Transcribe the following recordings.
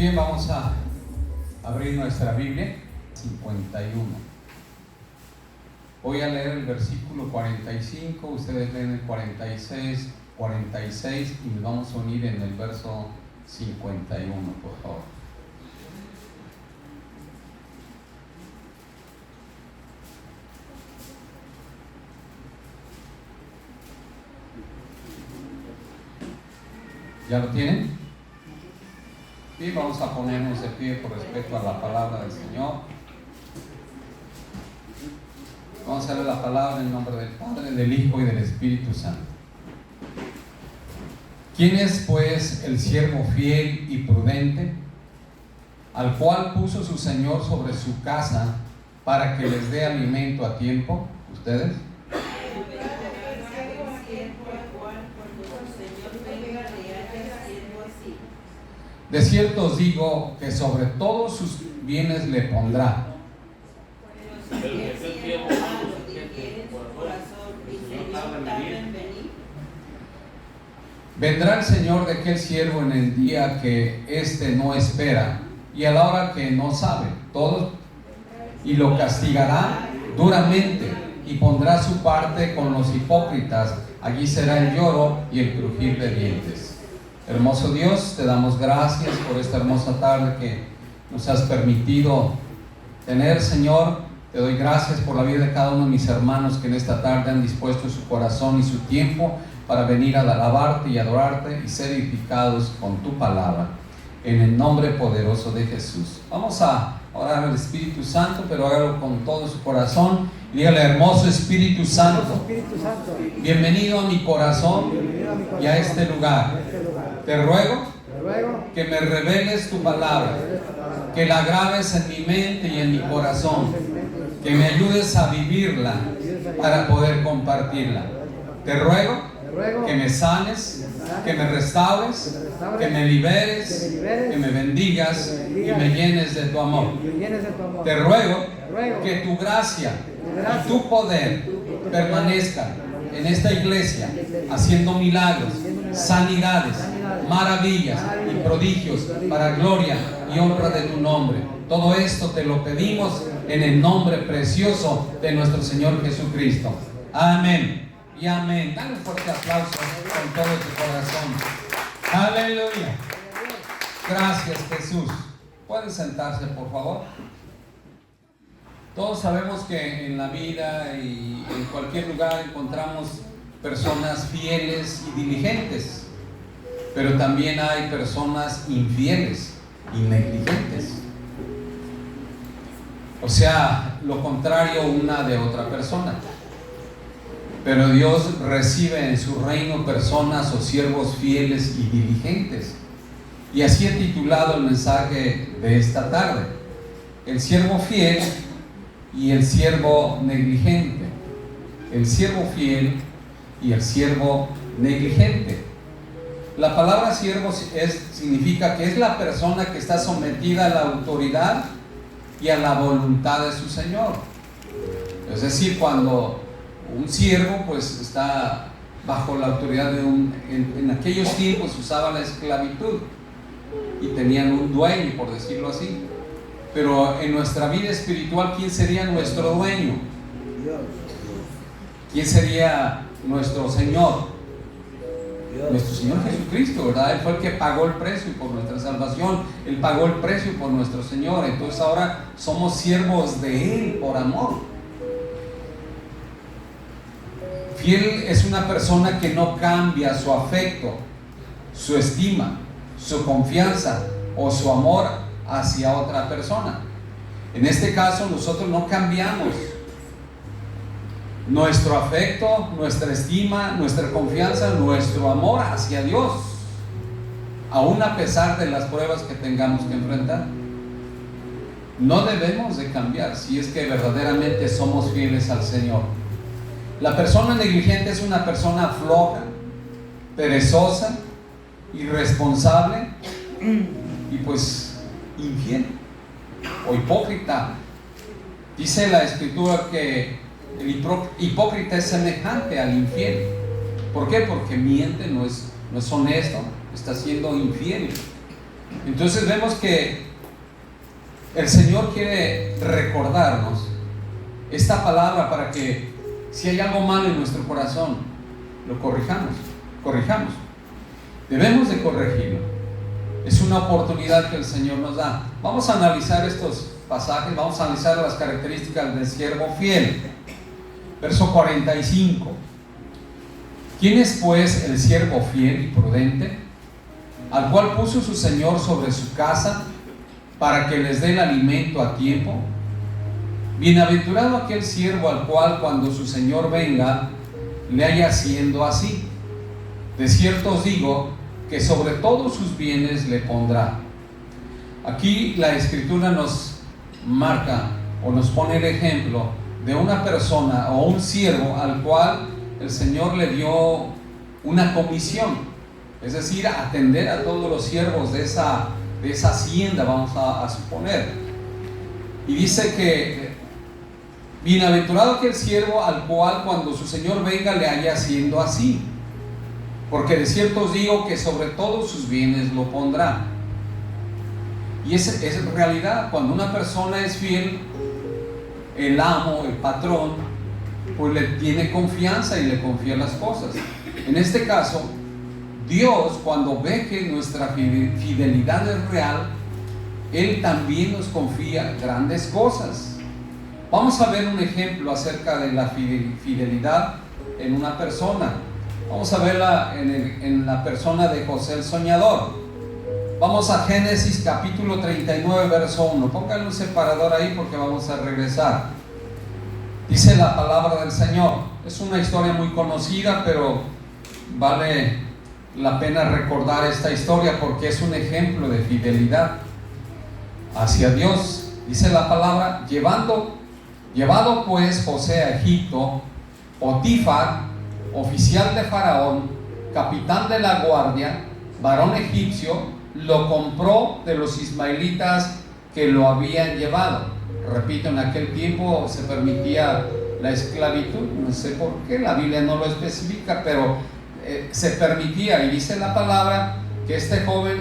Bien, vamos a abrir nuestra Biblia, 51. Voy a leer el versículo 45, ustedes leen el 46 y nos vamos a unir en el verso 51, por favor. ¿Ya lo tienen? Sí, vamos a ponernos de pie por respeto a la palabra del Señor. Vamos a leer la palabra en el nombre del Padre, del Hijo y del Espíritu Santo. ¿Quién es, pues, el siervo fiel y prudente, al cual puso su Señor sobre su casa para que les dé alimento a tiempo? ¿Ustedes? De cierto os digo que sobre todos sus bienes le pondrá. Vendrá el Señor de aquel siervo en el día que éste no espera y a la hora que no sabe, y lo castigará duramente y pondrá su parte con los hipócritas. Allí será el lloro y el crujir de dientes. Hermoso Dios, te damos gracias por esta hermosa tarde que nos has permitido tener, Señor. Te doy gracias por la vida de cada uno de mis hermanos que en esta tarde han dispuesto su corazón y su tiempo para venir a alabarte y adorarte y ser edificados con tu palabra. En el nombre poderoso de Jesús. Vamos a orar al Espíritu Santo, pero hágalo con todo su corazón. Y dígale: hermoso Espíritu Santo, bienvenido a mi corazón y a este lugar. Te ruego que me reveles tu palabra, que la grabes en mi mente y en mi corazón, que me ayudes a vivirla para poder compartirla. Te ruego que me sanes, que me restaures, que me liberes, que me bendigas y me llenes de tu amor. Te ruego que tu gracia y tu poder permanezcan en esta iglesia, haciendo milagros, sanidades, maravillas y prodigios para gloria y honra de tu nombre. Todo esto te lo pedimos en el nombre precioso de nuestro Señor Jesucristo. Amén y amén. Dale un fuerte aplauso con todo tu corazón. Aleluya. Gracias, Jesús. ¿Pueden sentarse, por favor? Todos sabemos que en la vida y en cualquier lugar encontramos personas fieles y diligentes, pero también hay personas infieles y negligentes. O sea, lo contrario una de otra persona. Pero Dios recibe en su reino personas o siervos fieles y diligentes. Y así he titulado el mensaje de esta tarde: el siervo fiel y el siervo negligente. El siervo fiel y el siervo negligente. La palabra siervo significa que es la persona que está sometida a la autoridad y a la voluntad de su Señor. Es decir, cuando un siervo pues está bajo la autoridad de en aquellos tiempos usaba la esclavitud y tenían un dueño, por decirlo así. Pero en nuestra vida espiritual, ¿quién sería nuestro dueño? ¿Quién sería nuestro Señor? Nuestro Señor Jesucristo, ¿verdad? Él fue el que pagó el precio por nuestra salvación. Él pagó el precio por nuestro Señor. Entonces ahora somos siervos de Él por amor. Fiel es una persona que no cambia su afecto, su estima, su confianza o su amor hacia otra persona. En este caso, nosotros no cambiamos nuestro afecto, nuestra estima, nuestra confianza, nuestro amor hacia Dios, aún a pesar de las pruebas que tengamos que enfrentar. No debemos de cambiar si es que verdaderamente somos fieles al Señor. La persona negligente es una persona floja, perezosa, irresponsable y pues infiel o hipócrita. Dice la Escritura que el hipócrita es semejante al infiel. ¿Por qué? Porque miente, no es honesto, está siendo infiel. Entonces vemos que el Señor quiere recordarnos esta palabra para que si hay algo malo en nuestro corazón, lo corrijamos. Debemos de corregirlo. Es una oportunidad que el Señor nos da. Vamos a analizar estos pasajes, vamos a analizar las características del siervo fiel. Verso 45. ¿Quién es pues el siervo fiel y prudente, al cual puso su Señor sobre su casa para que les dé el alimento a tiempo? Bienaventurado aquel siervo al cual cuando su Señor venga le haya haciendo así. De cierto os digo que sobre todos sus bienes le pondrá. Aquí la Escritura nos marca o nos pone el ejemplo de una persona o un siervo al cual el Señor le dio una comisión, es decir, atender a todos los siervos de esa hacienda, vamos a suponer. Y dice que bienaventurado aquel siervo al cual cuando su Señor venga le haya haciendo así, porque de cierto os digo que sobre todos sus bienes lo pondrá. Y es en realidad, cuando una persona es fiel, el amo, el patrón, pues le tiene confianza y le confía las cosas. En este caso, Dios, cuando ve que nuestra fidelidad es real, Él también nos confía grandes cosas. Vamos a ver un ejemplo acerca de la fidelidad en una persona. Vamos a verla en la persona de José el soñador. Vamos a Génesis capítulo 39, verso 1. Pónganle un separador ahí porque vamos a regresar. Dice la palabra del Señor. Es una historia muy conocida, pero vale la pena recordar esta historia porque es un ejemplo de fidelidad hacia Dios. Dice la palabra: llevado pues José a Egipto, Potifar, oficial de Faraón, capitán de la guardia, varón egipcio, lo compró de los ismaelitas que lo habían llevado. Repito, en aquel tiempo se permitía la esclavitud, no sé por qué, la Biblia no lo especifica, pero se permitía. Y dice la palabra que este joven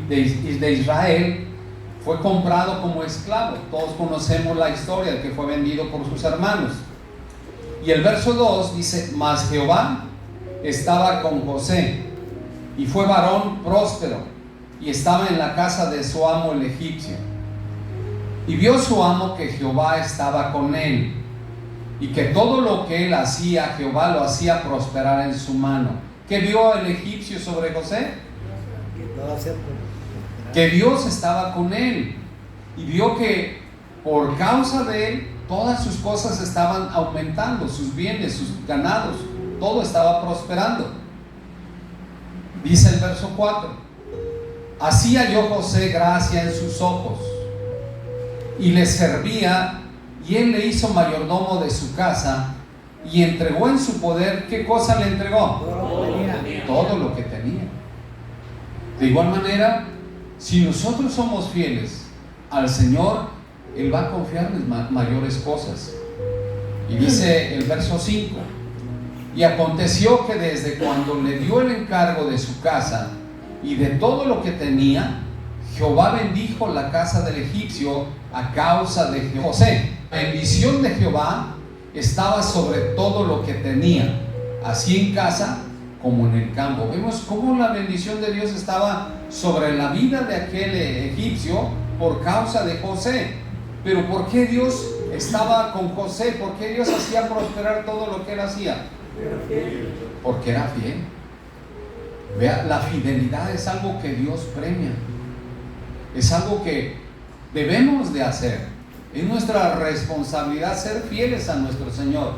de Israel fue comprado como esclavo. Todos conocemos la historia, que fue vendido por sus hermanos. Y el verso 2 dice: mas Jehová estaba con José, y fue varón próspero, y estaba en la casa de su amo el egipcio. Y vio su amo que Jehová estaba con él, y que todo lo que él hacía, Jehová lo hacía prosperar en su mano. ¿Qué vio el egipcio sobre José? Que Dios estaba con él, y vio que por causa de él todas sus cosas estaban aumentando, sus bienes, sus ganados, todo estaba prosperando. Dice el verso 4: así halló José gracia en sus ojos, y le servía, y él le hizo mayordomo de su casa, y entregó en su poder. ¿Qué cosa le entregó? Todo lo que tenía. De igual manera, si nosotros somos fieles al Señor, Él va a confiarles mayores cosas. Y dice el verso 5: y aconteció que desde cuando le dio el encargo de su casa y de todo lo que tenía, Jehová bendijo la casa del egipcio a causa de José. La bendición de Jehová estaba sobre todo lo que tenía, así en casa como en el campo. Vemos cómo la bendición de Dios estaba sobre la vida de aquel egipcio por causa de José. Pero ¿por qué Dios estaba con José? ¿Por qué Dios hacía prosperar todo lo que él hacía? Porque era fiel. Vea, la fidelidad es algo que Dios premia. Es algo que debemos de hacer. Es nuestra responsabilidad ser fieles a nuestro Señor.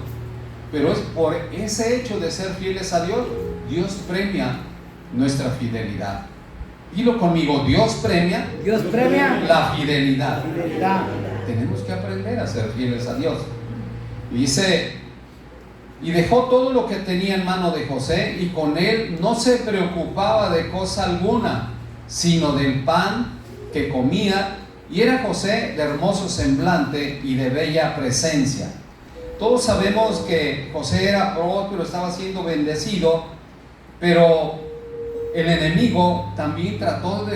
Pero es por ese hecho de ser fieles a Dios, Dios premia nuestra fidelidad. Dilo conmigo: Dios premia la fidelidad. Tenemos que aprender a ser fieles a Dios. Y dice: y dejó todo lo que tenía en mano de José, y con él no se preocupaba de cosa alguna, sino del pan que comía. Y era José de hermoso semblante y de bella presencia. Todos sabemos que José era próspero, estaba siendo bendecido, pero el enemigo también trató de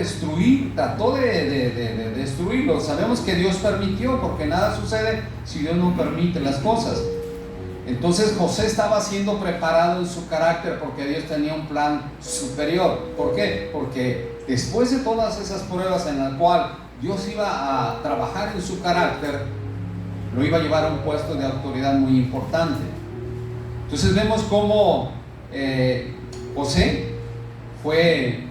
destruirlo. Sabemos que Dios permitió, porque nada sucede si Dios no permite las cosas. Entonces José estaba siendo preparado en su carácter, porque Dios tenía un plan superior. ¿Por qué? Porque después de todas esas pruebas en las cuales Dios iba a trabajar en su carácter, lo iba a llevar a un puesto de autoridad muy importante. Entonces vemos cómo José fue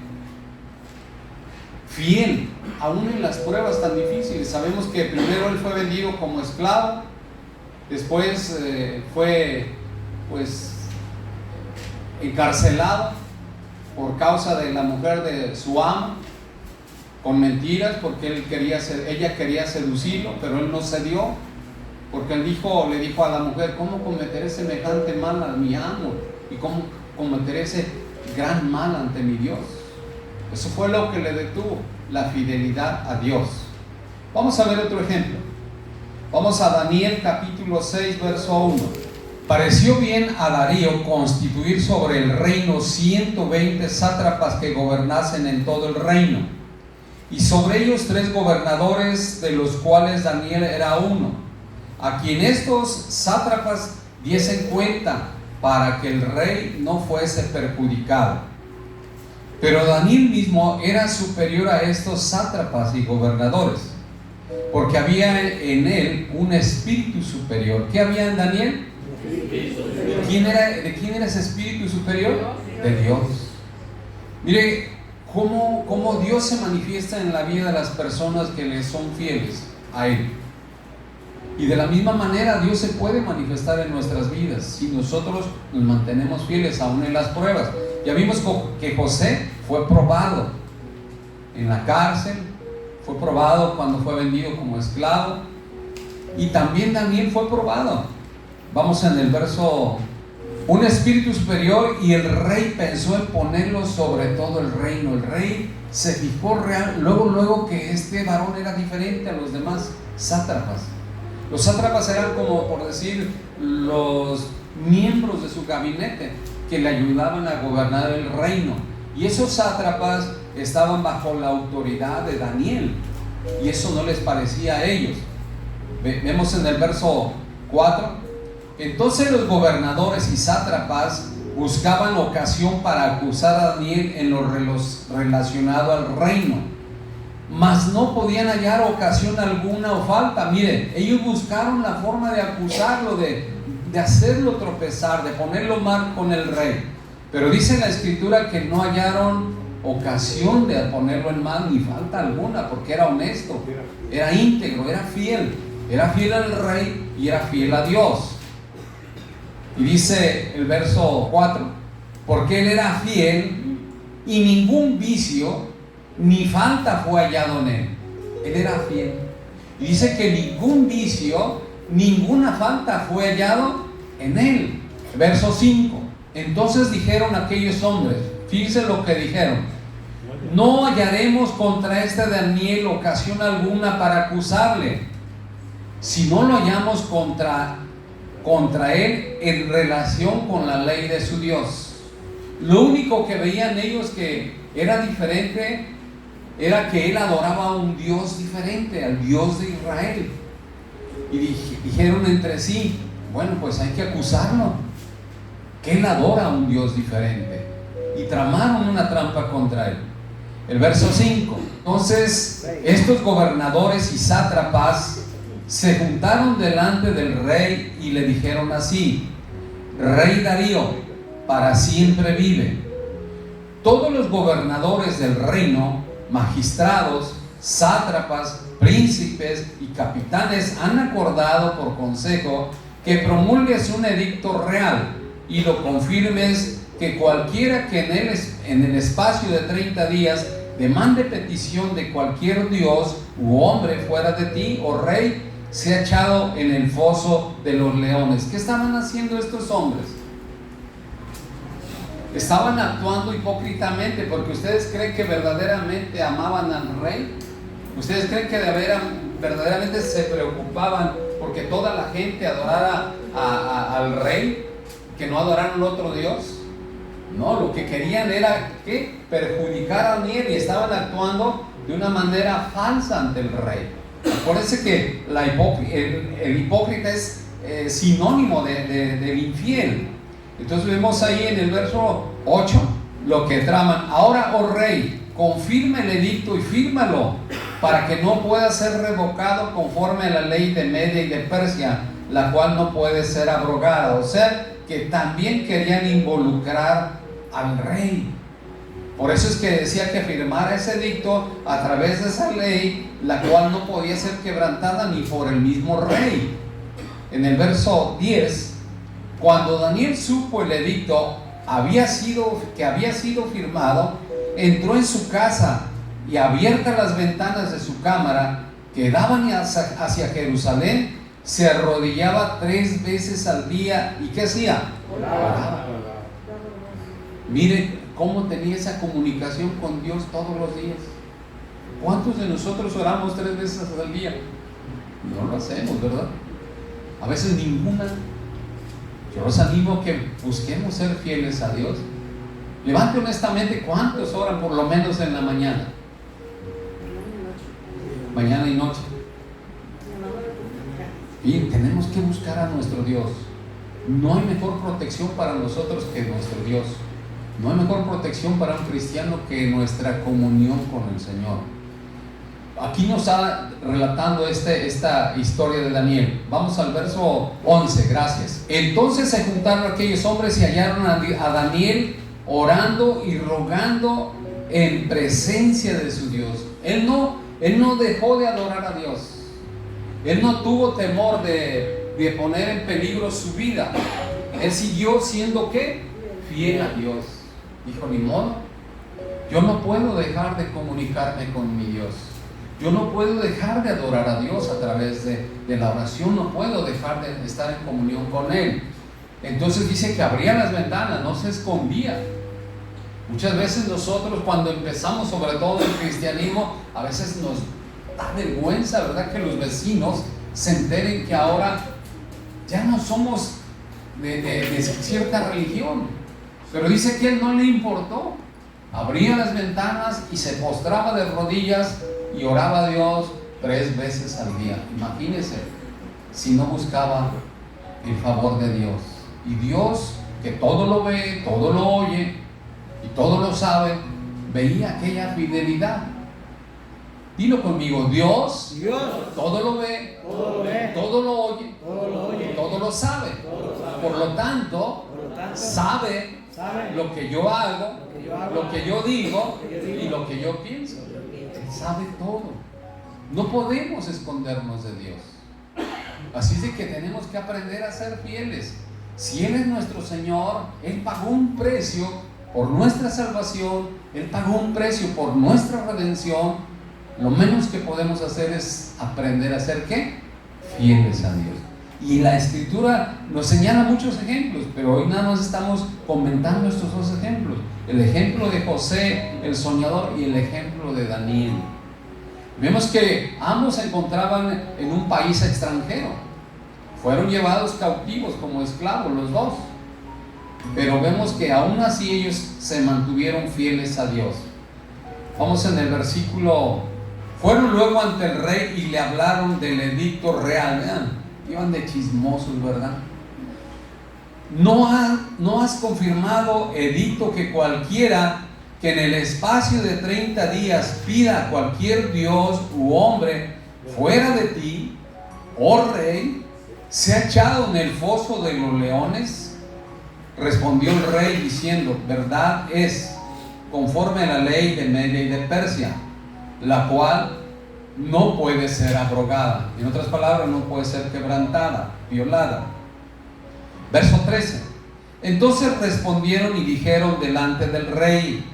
fiel aún en las pruebas tan difíciles. Sabemos que primero él fue vendido como esclavo, después fue pues encarcelado por causa de la mujer de su amo, con mentiras, porque ella quería seducirlo, pero él no cedió, porque él le dijo a la mujer: ¿cómo cometeré semejante mal a mi amo? ¿Y cómo cometeré ese gran mal ante mi Dios? Eso fue lo que le detuvo, la fidelidad a Dios. Vamos a ver otro ejemplo. Vamos a Daniel capítulo 6, verso 1. Pareció bien a Darío constituir sobre el reino 120 sátrapas que gobernasen en todo el reino, y sobre ellos 3 gobernadores, de los cuales Daniel era uno, a quien estos sátrapas diesen cuenta, para que el rey no fuese perjudicado. Pero Daniel mismo era superior a estos sátrapas y gobernadores, porque había en él un espíritu superior. ¿Qué había en Daniel? ¿De quién era ese espíritu superior? De Dios. Mire cómo Dios se manifiesta en la vida de las personas que le son fieles a Él. Y de la misma manera Dios se puede manifestar en nuestras vidas si nosotros nos mantenemos fieles aún en las pruebas. Ya vimos que José fue probado en la cárcel, fue probado cuando fue vendido como esclavo, y también Daniel fue probado. Vamos en el verso: un espíritu superior, y el rey pensó en ponerlo sobre todo el reino. El rey se fijó luego que este varón era diferente a los demás sátrapas. Los sátrapas eran, como por decir, los miembros de su gabinete que le ayudaban a gobernar el reino, y esos sátrapas estaban bajo la autoridad de Daniel, y eso no les parecía a ellos. Vemos en el verso 4: entonces los gobernadores y sátrapas buscaban ocasión para acusar a Daniel en lo relacionado al reino, mas no podían hallar ocasión alguna o falta. Miren, ellos buscaron la forma de acusarlo, de hacerlo tropezar, de ponerlo mal con el rey, pero dice la escritura que no hallaron ocasión de ponerlo en mal ni falta alguna, porque era honesto, era íntegro, era fiel al rey y era fiel a Dios. Y dice el verso 4: porque él era fiel y ningún vicio ni falta fue hallado en él. Él era fiel, y dice que ningún vicio, ninguna falta fue hallado en él. Verso 5: entonces dijeron aquellos hombres, fíjense lo que dijeron: no hallaremos contra este Daniel ocasión alguna para acusarle, si no lo hallamos contra él en relación con la ley de su Dios. Lo único que veían ellos que era diferente era que él adoraba a un Dios diferente, al Dios de Israel. Y dijeron entre sí: bueno, pues hay que acusarlo, que él adora a un Dios diferente. Y tramaron una trampa contra él. El verso 5: entonces estos gobernadores y sátrapas se juntaron delante del rey y le dijeron así: Rey Darío, para siempre vive. Todos los gobernadores del reino, magistrados, sátrapas, príncipes y capitanes han acordado por consejo que promulgues un edicto real y lo confirmes, que cualquiera que en el espacio de 30 días demande petición de cualquier dios u hombre fuera de ti, oh rey, sea echado en el foso de los leones. ¿Qué estaban haciendo estos hombres? Estaban actuando hipócritamente, porque ustedes creen que verdaderamente amaban al rey. Ustedes creen que verdaderamente se preocupaban porque toda la gente adorara al rey, que no adoraran al otro Dios. No, lo que querían era que perjudicar a Daniel y estaban actuando de una manera falsa ante el rey. Acuérdense que el hipócrita es sinónimo del infiel. Entonces vemos ahí en el verso 8 lo que traman. Ahora, oh rey, confirma el edicto y fírmalo para que no pueda ser revocado conforme a la ley de Media y de Persia, la cual no puede ser abrogada. O sea, que también querían involucrar al rey. Por eso es que decía que firmara ese edicto a través de esa ley, la cual no podía ser quebrantada ni por el mismo rey. En el verso 10, cuando Daniel supo el edicto que había sido firmado, entró en su casa y abiertas las ventanas de su cámara que daban hacia Jerusalén, se arrodillaba 3 veces al día. ¿Y qué hacía? Oraba. Mire cómo tenía esa comunicación con Dios todos los días. ¿Cuántos de nosotros oramos 3 veces al día? No lo hacemos, ¿verdad? A veces ninguna. Yo los animo a que busquemos ser fieles a Dios. Levante honestamente, ¿cuántos oran por lo menos en la mañana? Mañana y noche. Y tenemos que buscar a nuestro Dios. No hay mejor protección para nosotros que nuestro Dios. No hay mejor protección para un cristiano que nuestra comunión con el Señor. Aquí nos está relatando esta historia de Daniel. Vamos al verso 11, gracias. Entonces se juntaron aquellos hombres y hallaron a Daniel orando y rogando en presencia de su Dios. Él no dejó de adorar a Dios. Él no tuvo temor de poner en peligro su vida. Él siguió siendo ¿qué? Fiel a Dios. Dijo, ni modo, yo no puedo dejar de comunicarme con mi Dios. Yo no puedo dejar de adorar a Dios a través de la oración. No puedo dejar de estar en comunión con Él. Entonces dice que abría las ventanas, no se escondía. Muchas veces nosotros, cuando empezamos, sobre todo el cristianismo, a veces nos da vergüenza, ¿verdad?, que los vecinos se enteren que ahora ya no somos de cierta religión. Pero dice que a él no le importó. Abría las ventanas y se postraba de rodillas y oraba a Dios 3 veces al día. Imagínense si no buscaba el favor de Dios. Y Dios, que todo lo ve, todo lo oye y todo lo sabe, veía aquella fidelidad. Dilo conmigo, Dios todo lo ve, todo lo oye, todo lo sabe. Por lo tanto, sabe lo que yo hago, lo que yo digo y lo que yo pienso. Él sabe todo. No podemos escondernos de Dios. Así es de que tenemos que aprender a ser fieles. Si Él es nuestro Señor, Él pagó un precio por nuestra salvación, Él pagó un precio por nuestra redención. Lo menos que podemos hacer es aprender a ser ¿qué? Fieles a Dios. Y la Escritura nos señala muchos ejemplos, pero hoy nada más estamos comentando estos 2 ejemplos. El ejemplo de José, el soñador, y el ejemplo de Daniel. Vemos que ambos se encontraban en un país extranjero. Fueron llevados cautivos como esclavos los 2. Pero vemos que aún así ellos se mantuvieron fieles a Dios. Vamos en el versículo. Fueron luego ante el rey y le hablaron del edicto real. Vean, iban de chismosos, ¿verdad? No has confirmado edicto que cualquiera que en el espacio de 30 días pida a cualquier dios u hombre fuera de ti, oh rey, sea echado en el foso de los leones. Respondió el rey diciendo, verdad es, conforme a la ley de Media y de Persia, la cual no puede ser abrogada. En otras palabras, no puede ser quebrantada, violada. Verso 13. Entonces respondieron y dijeron delante del rey,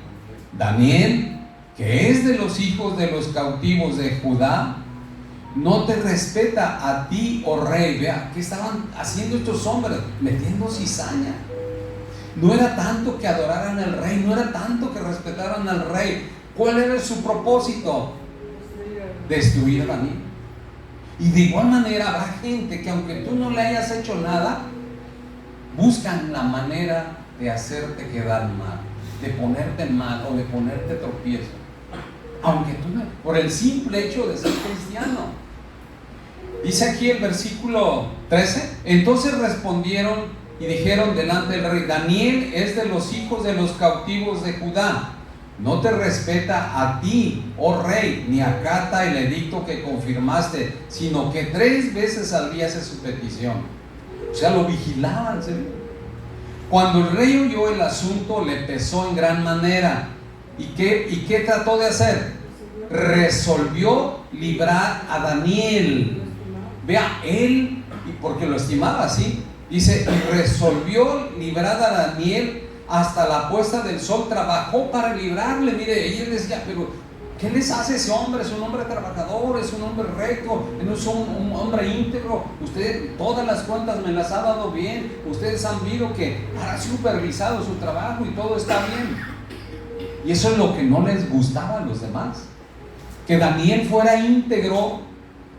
Daniel, que es de los hijos de los cautivos de Judá, no te respeta a ti, oh rey. Vea, ¿qué estaban haciendo estos hombres? Metiendo cizaña. No era tanto que adoraran al rey, no era tanto que respetaran al rey. ¿Cuál era su propósito? Destruir a Daniel. Y de igual manera habrá gente que aunque tú no le hayas hecho nada, buscan la manera de hacerte quedar mal, de ponerte mal o de ponerte tropiezo. Aunque tú no, por el simple hecho de ser cristiano. Dice aquí el versículo 13: entonces respondieron y dijeron delante del rey: Daniel es de los hijos de los cautivos de Judá. No te respeta a ti, oh rey, ni acata el edicto que confirmaste, sino que 3 veces al día hace su petición. O sea, lo vigilaban, ¿sí? Cuando el rey oyó el asunto, le pesó en gran manera. ¿Y qué trató de hacer? Resolvió librar a Daniel. Vea, él, y porque lo estimaba así, dice, y resolvió librar a Daniel hasta la puesta del sol. Trabajó para librarle. Mire, ella decía, pero ¿qué les hace ese hombre? Es un hombre trabajador, es un hombre recto, es un hombre íntegro. Usted todas las cuentas me las ha dado bien. Ustedes han visto que ha supervisado su trabajo y todo está bien. Y eso es lo que no les gustaba a los demás, que Daniel fuera íntegro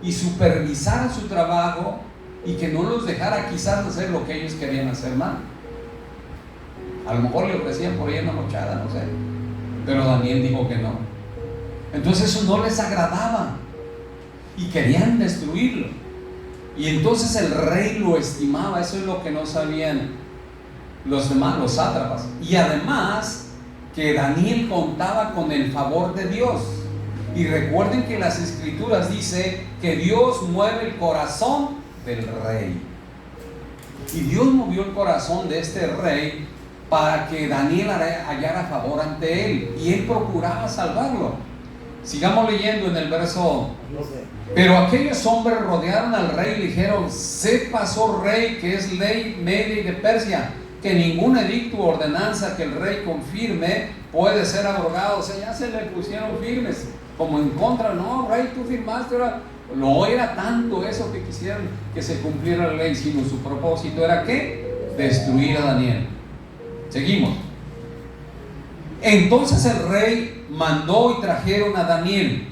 y supervisara su trabajo y que no los dejara quizás hacer lo que ellos querían hacer mal. A lo mejor le ofrecían por ahí una mochada, no sé, pero Daniel dijo que no. Entonces eso no les agradaba y querían destruirlo. Y entonces el rey lo estimaba. Eso es lo que no sabían los demás, los sátrapas. Y además que Daniel contaba con el favor de Dios. Y recuerden que las escrituras dice que Dios mueve el corazón del rey. Y Dios movió el corazón de este rey para que Daniel hallara favor ante él, y él procuraba salvarlo. Sigamos leyendo en el verso. Pero aquellos hombres rodearon al rey y le dijeron: sepas, oh rey, que es ley media y de Persia, que ningún edicto o ordenanza que el rey confirme puede ser abrogado. O sea, ya se le pusieron firmes, como en contra. No, rey, tú firmaste. Ahora, no era tanto eso que quisieran que se cumpliera la ley, sino su propósito era ¿qué? Destruir a Daniel. Seguimos. Entonces el rey mandó y trajeron a Daniel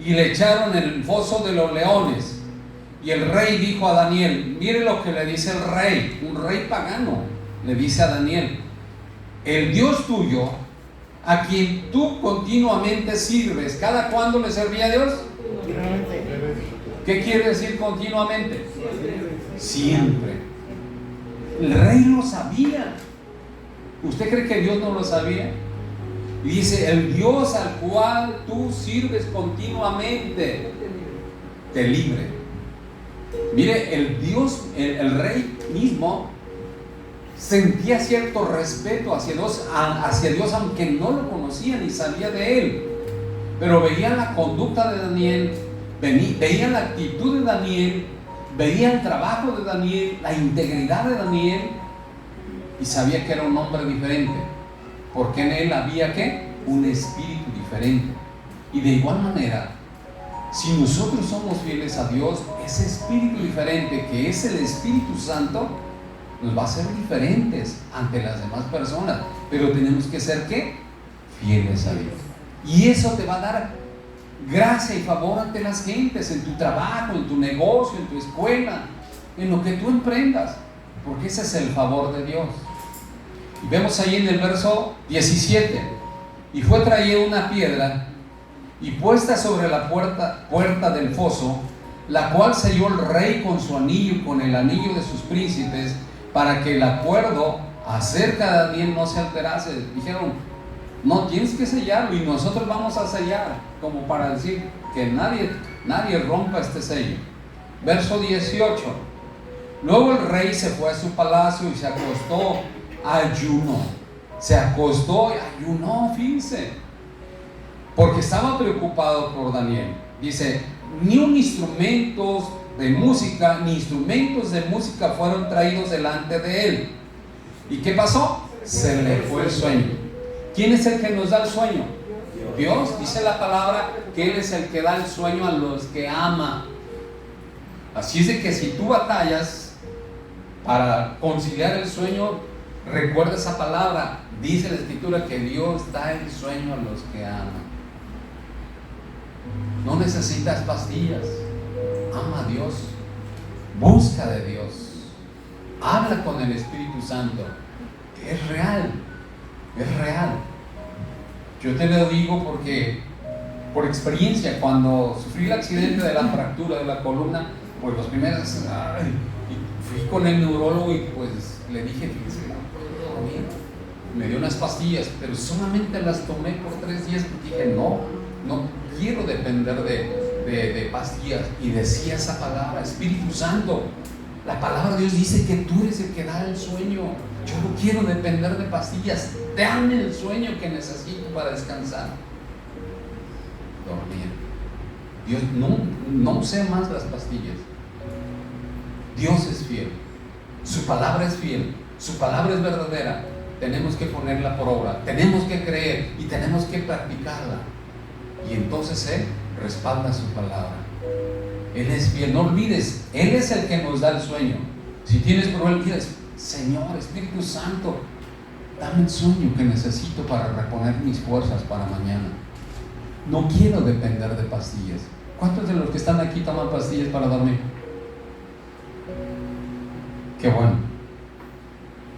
y le echaron en el foso de los leones. Y el rey dijo a Daniel, mire lo que le dice el rey, un rey pagano, le dice a Daniel: el Dios tuyo, a quien tú continuamente sirves. ¿Cada cuándo le servía a Dios? ¿Qué quiere decir continuamente? Siempre. El rey lo sabía. ¿Usted cree que Dios no lo sabía? Y dice: el Dios al cual tú sirves continuamente te libre. Mire, el Dios, el rey mismo sentía cierto respeto hacia Dios, aunque no lo conocía ni sabía de él. Pero veía la conducta de Daniel, veía la actitud de Daniel, veía el trabajo de Daniel, la integridad de Daniel, y sabía que era un hombre diferente, porque en él había ¿qué? Un espíritu diferente. Y de igual manera, si nosotros somos fieles a Dios, ese espíritu diferente, que es el Espíritu Santo, nos va a hacer diferentes ante las demás personas. Pero tenemos que ser ¿qué? Fieles a Dios. Y eso te va a dar gracia y favor ante las gentes, en tu trabajo, en tu negocio, en tu escuela, en lo que tú emprendas, porque ese es el favor de Dios. Y vemos ahí en el verso 17: y fue traída una piedra y puesta sobre la puerta del foso, la cual selló el rey con su anillo y con el anillo de sus príncipes, para que el acuerdo acerca de Daniel no se alterase. Dijeron: no, tienes que sellarlo y nosotros vamos a sellar, como para decir que nadie rompa este sello. Verso 18: luego el rey se fue a su palacio y se acostó, y ayunó, fíjense, porque estaba preocupado por Daniel. Dice: ni instrumentos de música fueron traídos delante de él. ¿Y qué pasó? Se le fue el sueño. ¿Quién es el que nos da el sueño? Dios. Dice la palabra que Él es el que da el sueño a los que ama. Así es de que si tú batallas para conciliar el sueño, recuerda esa palabra. Dice la Escritura que Dios da el sueño a los que aman. No necesitas pastillas. Ama a Dios. Busca de Dios. Habla con el Espíritu Santo. Es real, es real. Yo te lo digo porque por experiencia, cuando sufrí el accidente de la fractura de la columna, pues los primeros, fui con el neurólogo y pues le dije, fíjese, no puedo dormir. Me dio unas pastillas, pero solamente las tomé por 3 días porque dije, no quiero depender de pastillas. Y decía esa palabra, Espíritu Santo, la palabra de Dios dice que tú eres el que da el sueño. Yo no quiero depender de pastillas, dame el sueño que necesito para descansar. Dormir. Dios, no usé más las pastillas. Dios es fiel, su palabra es fiel, su palabra es verdadera. Tenemos que ponerla por obra, tenemos que creer y tenemos que practicarla. Y entonces Él respalda su palabra. Él es fiel, no olvides, Él es el que nos da el sueño. Si tienes problemas, dices, Señor, Espíritu Santo, dame el sueño que necesito para reponer mis fuerzas para mañana. No quiero depender de pastillas. ¿Cuántos de los que están aquí toman pastillas para dormir? Qué bueno,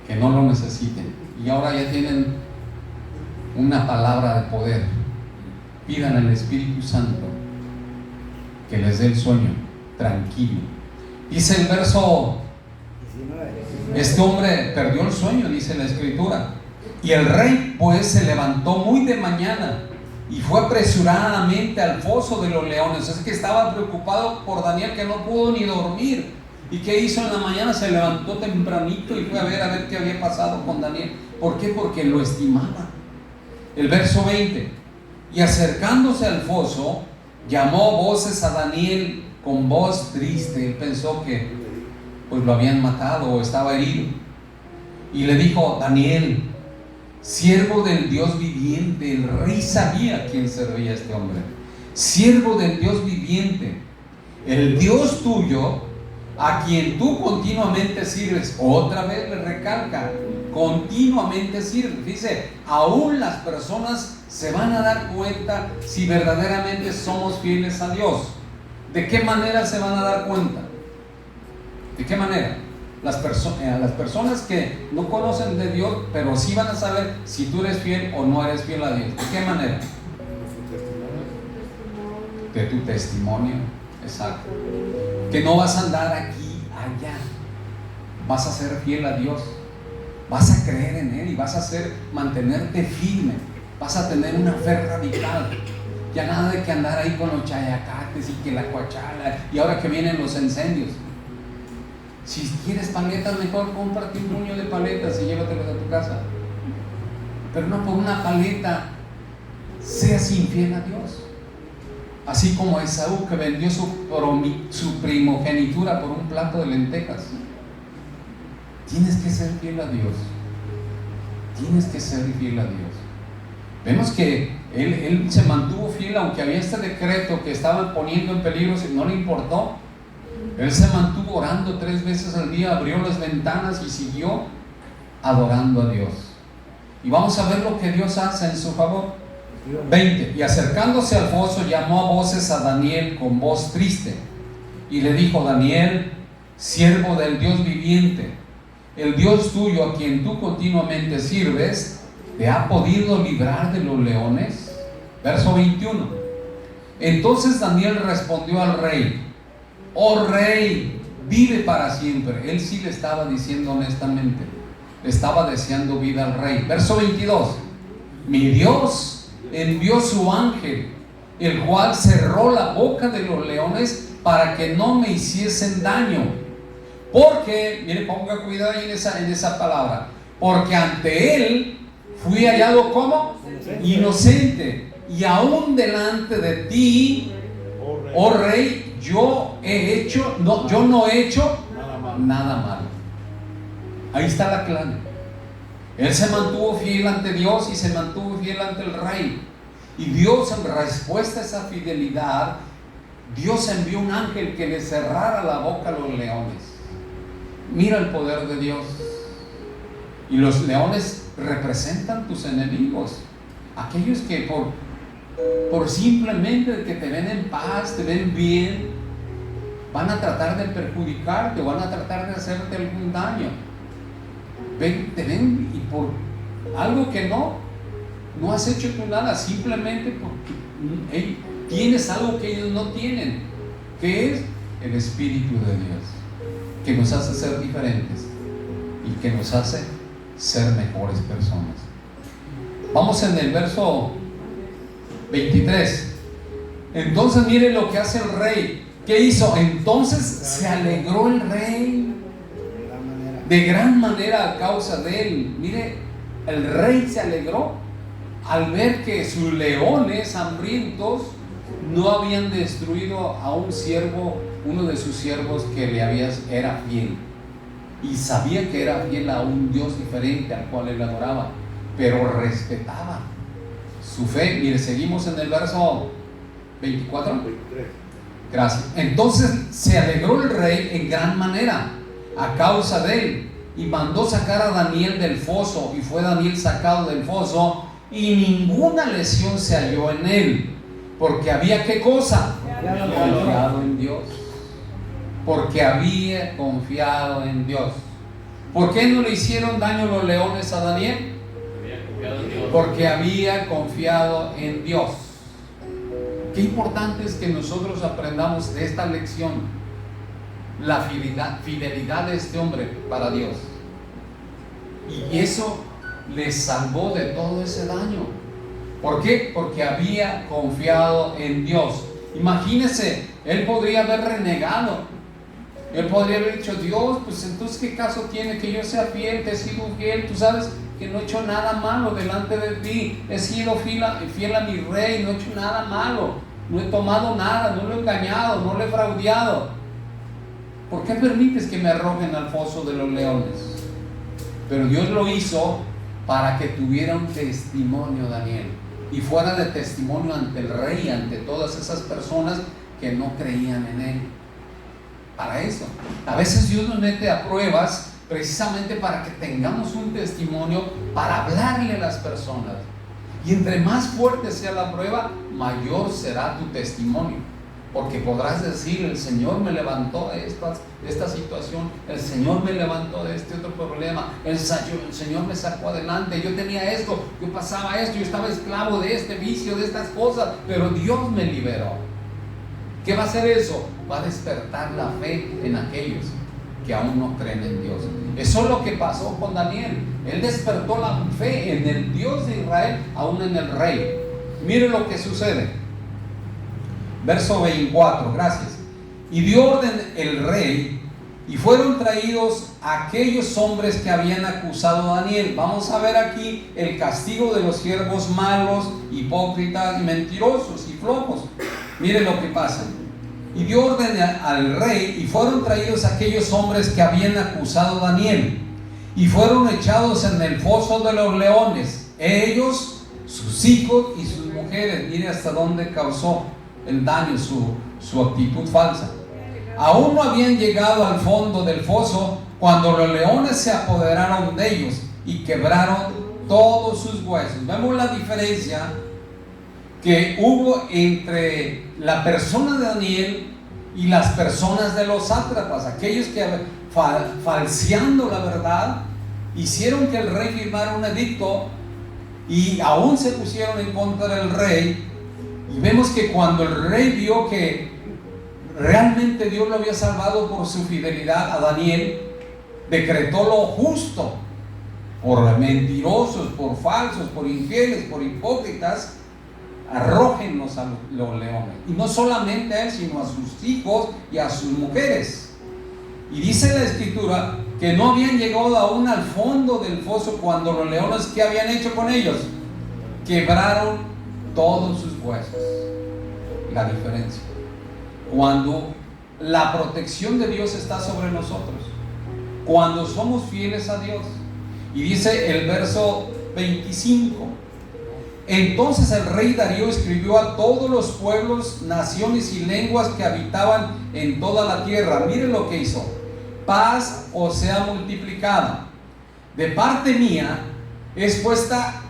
que no lo necesiten. Y ahora ya tienen una palabra de poder. Pidan al Espíritu Santo que les dé el sueño tranquilo. Dice el verso, este hombre perdió el sueño, dice la Escritura. Y el rey pues se levantó muy de mañana y fue apresuradamente al foso de los leones. Es que estaba preocupado por Daniel, que no pudo ni dormir. ¿Y qué hizo en la mañana? Se levantó tempranito y fue a ver qué había pasado con Daniel. ¿Por qué? Porque lo estimaba. El verso 20. Y acercándose al foso, llamó voces a Daniel con voz triste. Él pensó que pues lo habían matado o estaba herido. Y le dijo, Daniel, siervo del Dios viviente. El rey sabía a quién servía este hombre. Siervo del Dios viviente, el Dios tuyo, a quien tú continuamente sirves. Otra vez le recalca, continuamente sirves. Dice, aún las personas se van a dar cuenta si verdaderamente somos fieles a Dios. ¿De qué manera se van a dar cuenta? ¿De qué manera? Las personas que no conocen de Dios, pero sí van a saber si tú eres fiel o no eres fiel a Dios. ¿De qué manera? De tu testimonio. Exacto. Que no vas a andar aquí, allá. Vas a ser fiel a Dios. Vas a creer en Él y vas a mantenerte firme. Vas a tener una fe radical. Ya nada de que andar ahí con los chayacates y que la cuachala. Y ahora que vienen los incendios. Si quieres paletas, mejor cómprate un puño de paletas y llévatelas a tu casa. Pero no por una paleta seas infiel a Dios. Así como Esaú, que vendió su primogenitura por un plato de lentejas. Tienes que ser fiel a Dios. Tienes que ser fiel a Dios. Vemos que él se mantuvo fiel, aunque había este decreto que estaban poniendo en peligro, no le importó. Él se mantuvo orando 3 veces al día, abrió las ventanas y siguió adorando a Dios. Y vamos a ver lo que Dios hace en su favor. 20. Y acercándose al foso, llamó a voces a Daniel con voz triste y le dijo, Daniel, siervo del Dios viviente, el Dios tuyo a quien tú continuamente sirves, ¿te ha podido librar de los leones? Verso 21. Entonces Daniel respondió al rey, oh rey, vive para siempre. Él sí le estaba diciendo honestamente, le estaba deseando vida al rey. Verso 22. Mi Dios envió su ángel, el cual cerró la boca de los leones para que no me hiciesen daño. Porque, mire, ponga cuidado ahí en esa palabra. Porque ante él fui hallado como inocente, y aún delante de ti, oh rey, yo no he hecho nada malo. Ahí está la clave. Él se mantuvo fiel ante Dios y se mantuvo fiel ante el rey. Y Dios, en respuesta a esa fidelidad, Dios envió un ángel que le cerrara la boca a los leones. Mira el poder de Dios. Y los leones representan tus enemigos, aquellos que por simplemente que te ven en paz, te ven bien, van a tratar de perjudicarte o van a tratar de hacerte algún daño. te ven y por algo que no has hecho tú nada, simplemente porque tienes algo que ellos no tienen, que es el Espíritu de Dios, que nos hace ser diferentes y que nos hace ser mejores personas. Vamos en el verso 23. Entonces mire lo que hace el rey. ¿Qué hizo? Entonces se alegró el rey de gran manera a causa de él. Mire, el rey se alegró al ver que sus leones hambrientos no habían destruido a un siervo, uno de sus siervos que era fiel, y sabía que era fiel a un Dios diferente al cual él adoraba, pero respetaba su fe. Mire, seguimos en el verso 24. 23. Gracias. Entonces se alegró el rey en gran manera a causa de él, y mandó sacar a Daniel del foso, y fue Daniel sacado del foso, y ninguna lesión se halló en él, porque había, ¿qué cosa? Confiado en Dios. Porque había confiado en Dios. ¿Por qué no le hicieron daño los leones a Daniel? Porque había confiado en Dios. Qué importante es que nosotros aprendamos de esta lección la fidelidad de este hombre para Dios. Y eso le salvó de todo ese daño. ¿Por qué? Porque había confiado en Dios. Imagínese, él podría haber renegado. Él podría haber dicho: Dios, pues entonces ¿qué caso tiene que yo sea fiel? Te he sido fiel, tú sabes que no he hecho nada malo delante de ti, he sido fiel a mi rey, no he hecho nada malo, no he tomado nada, no lo he engañado, no lo he fraudeado. ¿Por qué permites que me arrojen al foso de los leones? Pero Dios lo hizo para que tuviera un testimonio, Daniel, y fuera de testimonio ante el rey, ante todas esas personas que no creían en él. Para eso, a veces Dios nos mete a pruebas precisamente para que tengamos un testimonio, para hablarle a las personas. Y entre más fuerte sea la prueba, mayor será tu testimonio, porque podrás decir: el Señor me levantó de esta situación, el Señor me levantó de este otro problema, el Señor me sacó adelante, yo tenía esto, yo pasaba esto, yo estaba esclavo de este vicio, de estas cosas, pero Dios me liberó. ¿Qué va a hacer eso? Va a despertar la fe en aquellos que aún no creen en Dios. Eso es lo que pasó con Daniel. Él despertó la fe en el Dios de Israel, aún en el rey. Mire lo que sucede. Verso 24, gracias. Y dio orden el rey, y fueron traídos aquellos hombres que habían acusado a Daniel. Vamos a ver aquí el castigo de los siervos malos, hipócritas y mentirosos y flojos. Miren lo que pasa. Y dio orden al rey, y fueron traídos aquellos hombres que habían acusado a Daniel, y fueron echados en el foso de los leones, ellos, sus hijos y sus mujeres. Mire hasta dónde causó el daño su actitud falsa. Aún no habían llegado al fondo del foso cuando los leones se apoderaron de ellos y quebraron todos sus huesos. Vemos la diferencia que hubo entre la persona de Daniel y las personas de los sátrapas, aquellos que falseando la verdad hicieron que el rey firmara un edicto y aún se pusieron en contra del rey. Y vemos que cuando el rey vio que realmente Dios lo había salvado por su fidelidad a Daniel, decretó lo justo. Por mentirosos, por falsos, por infieles, por hipócritas, arrójenlos a los leones. Y no solamente a él, sino a sus hijos y a sus mujeres. Y dice la escritura que no habían llegado aún al fondo del foso cuando los leones, ¿qué habían hecho con ellos? Quebraron todos sus huesos. La diferencia, cuando la protección de Dios está sobre nosotros, cuando somos fieles a Dios. Y dice el verso 25: entonces el rey Darío escribió a todos los pueblos, naciones y lenguas que habitaban en toda la tierra. Miren lo que hizo: paz os sea multiplicada. De parte mía es puesta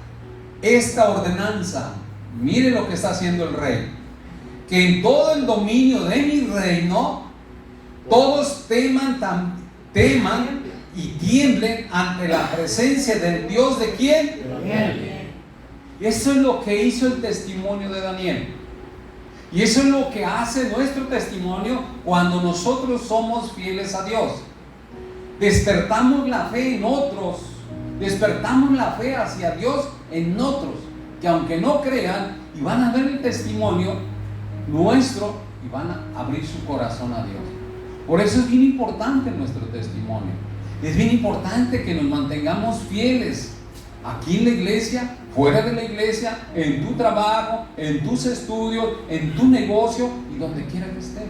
esta ordenanza. Miren lo que está haciendo el rey: que en todo el dominio de mi reino todos teman y tiemblen ante la presencia del Dios de quién. Daniel. Eso es lo que hizo el testimonio de Daniel. Y eso es lo que hace nuestro testimonio cuando nosotros somos fieles a Dios. Despertamos la fe en otros, despertamos la fe hacia Dios en otros, que aunque no crean, y van a ver el testimonio nuestro y van a abrir su corazón a Dios. Por eso es bien importante nuestro testimonio. Es bien importante que nos mantengamos fieles aquí en la iglesia, fuera de la iglesia, en tu trabajo, en tus estudios, en tu negocio y donde quiera que estés.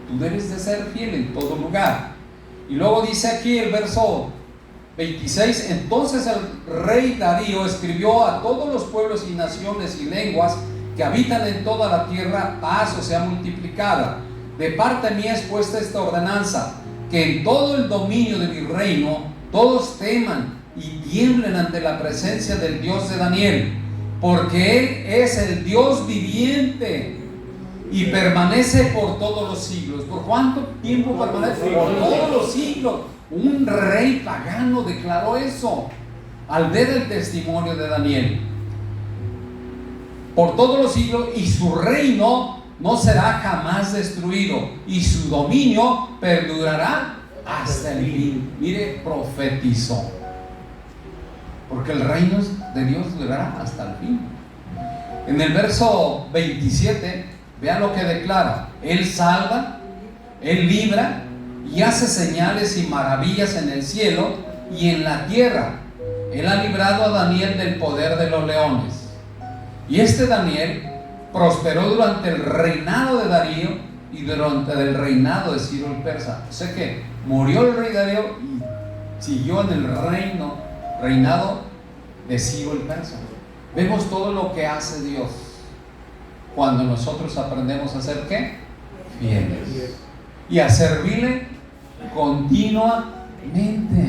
Tú debes de ser fiel en todo lugar. Y luego dice aquí el verso 26: entonces el rey Darío escribió a todos los pueblos y naciones y lenguas que habitan en toda la tierra, paz o sea multiplicada. De parte mía es puesta esta ordenanza, que en todo el dominio de mi reino todos teman y tiemblen ante la presencia del Dios de Daniel, porque Él es el Dios viviente y permanece por todos los siglos. ¿Por cuánto tiempo permanece? Por todos los siglos. Un rey pagano declaró eso al ver el testimonio de Daniel. Por todos los siglos, y su reino no será jamás destruido, y su dominio perdurará hasta el fin. Mire, profetizó. Porque el reino de Dios durará hasta el fin. En el verso 27, vean lo que declara: Él salva, Él libra y hace señales y maravillas en el cielo y en la tierra. Él ha librado a Daniel del poder de los leones. Y este Daniel prosperó durante el reinado de Darío y durante el reinado de Ciro el persa. O sea que murió el rey Darío y siguió en el reinado de Ciro el persa. Vemos todo lo que hace Dios cuando nosotros aprendemos a ser ¿qué? Fieles y a servirle continuamente,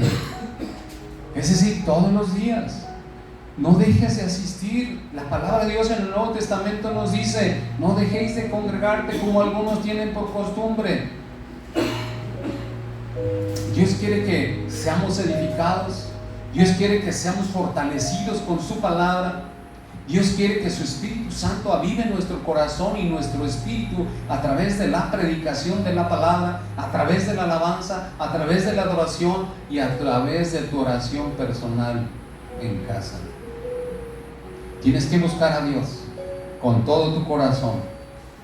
es decir, todos los días. No dejes de asistir. La palabra de Dios en el Nuevo Testamento nos dice: no dejéis de congregarte como algunos tienen por costumbre. Dios quiere que seamos edificados. Dios quiere que seamos fortalecidos con su palabra. Dios quiere que su Espíritu Santo avive nuestro corazón y nuestro espíritu a través de la predicación de la palabra, a través de la alabanza, a través de la adoración y a través de tu oración personal en casa. Tienes que buscar a Dios con todo tu corazón.